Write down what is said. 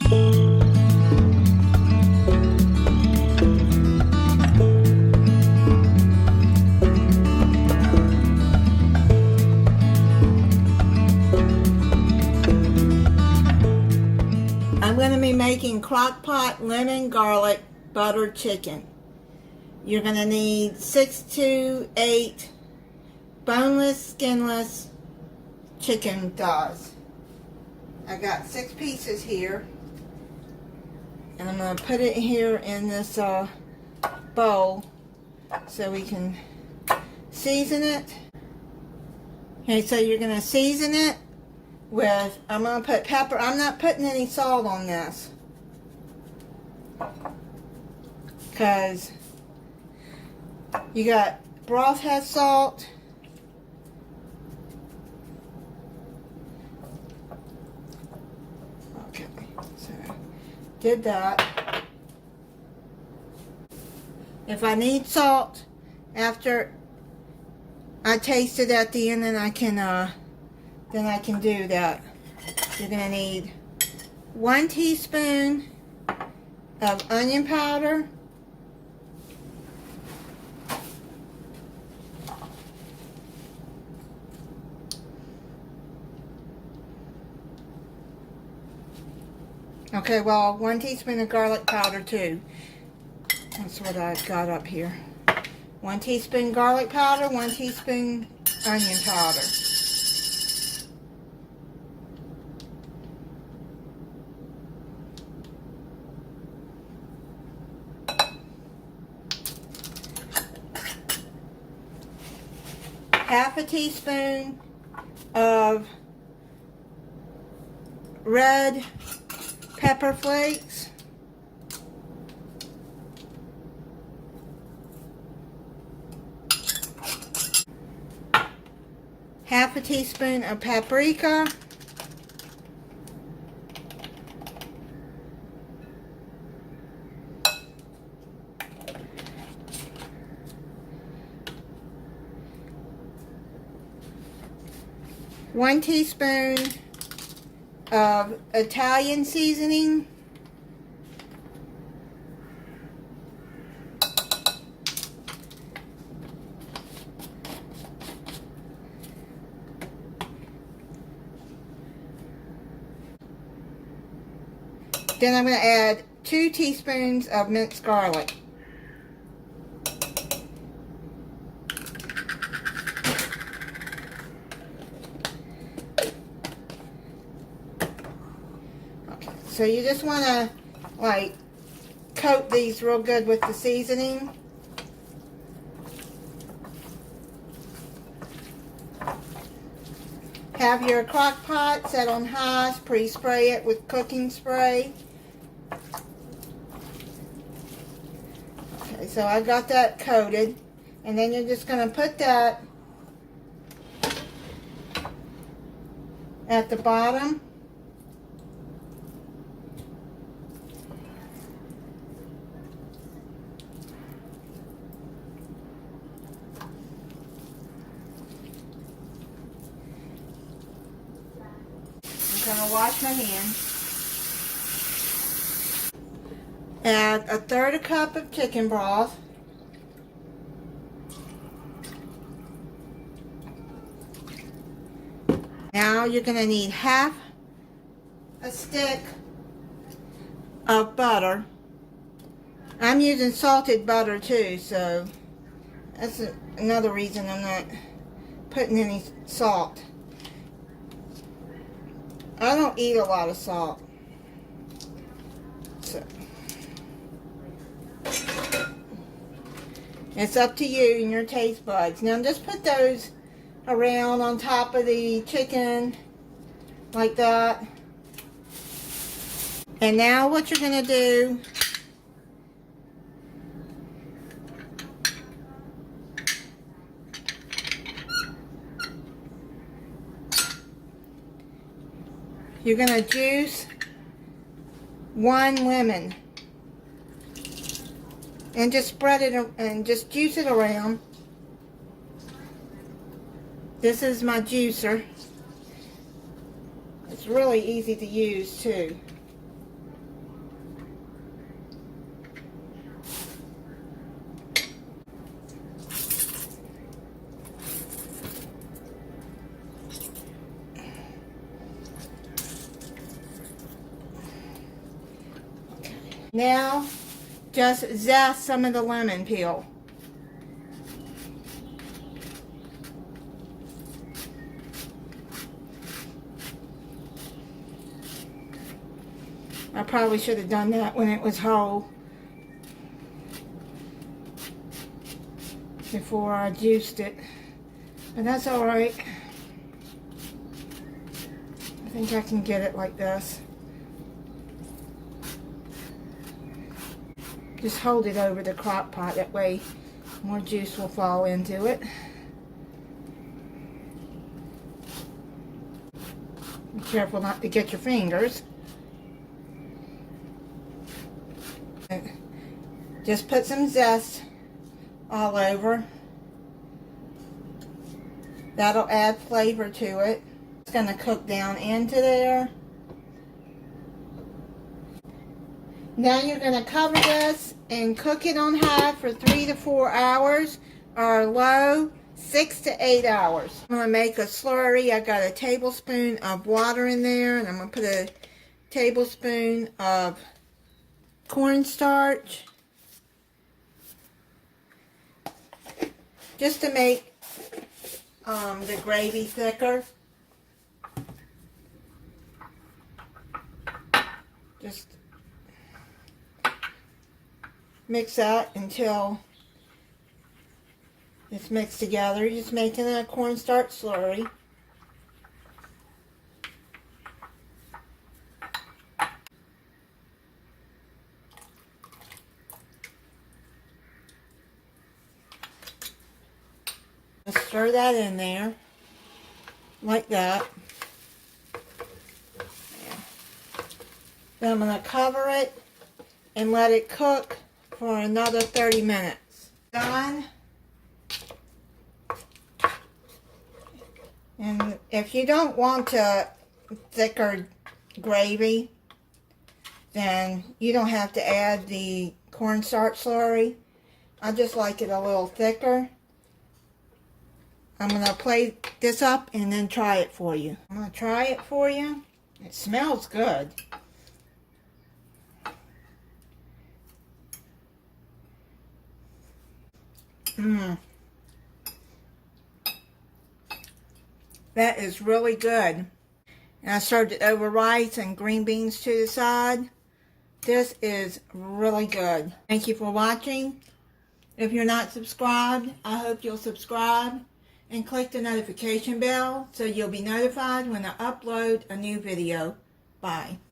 I'm going to be making Crockpot lemon garlic buttered chicken. You're going to need 6 to 8 boneless, skinless chicken thighs. I got 6 pieces here, and I'm going to put it here in this bowl so we can season it. Okay, so you're going to season it with, I'm going to put pepper. I'm not putting any salt on this because you got broth has salt. Okay, so did that. If I need salt after I taste it at the end, then I can do that. You're gonna need 1 teaspoon of onion powder, okay, well, 1 teaspoon of garlic powder too. That's what I've got up here. 1 teaspoon garlic powder, 1 teaspoon onion powder. Half a teaspoon of red pepper flakes. Half a teaspoon of paprika. One teaspoon of Italian seasoning. Then I'm going to add 2 teaspoons of minced garlic. Okay, so you just want to like coat these real good with the seasoning. Have your crock pot set on high, pre-spray it with cooking spray. Okay, so I got that coated, and then you're just going to put that at the bottom. I'm going to wash my hands. Add 1/3 cup of chicken broth. Now you're going to need half a stick of butter. I'm using salted butter too, so that's another reason I'm not putting any salt. I don't eat a lot of salt. So it's up to you and your taste buds. Now just put those around on top of the chicken like that. And now what you're going to do, you're going to juice 1 lemon and just spread it and just juice it around. This is my juicer. It's really easy to use too. Now, just zest some of the lemon peel. I probably should have done that when it was whole, before I juiced it, but that's alright. I think I can get it like this. Just hold it over the crock pot, that way more juice will fall into it. Be careful not to get your fingers. Just put some zest all over. That'll add flavor to it. It's going to cook down into there. Now you're going to cover this and cook it on high for 3 to 4 hours, or low 6 to 8 hours. I'm going to make a slurry. I got a tablespoon of water in there, and I'm going to put a tablespoon of cornstarch, just to make the gravy thicker. Just mix that until it's mixed together. Just making a cornstarch slurry. Stir that in there like that. Then I'm going to cover it and let it cook for another 30 minutes. Done. And if you don't want a thicker gravy, then you don't have to add the cornstarch slurry. I just like it a little thicker. I'm going to plate this up and then try it for you. I'm going to try it for you. It smells good. That is really good. And I served it over rice and green beans to the side. This is really good. Thank you for watching. If you're not subscribed, I hope you'll subscribe and click the notification bell so you'll be notified when I upload a new video. Bye.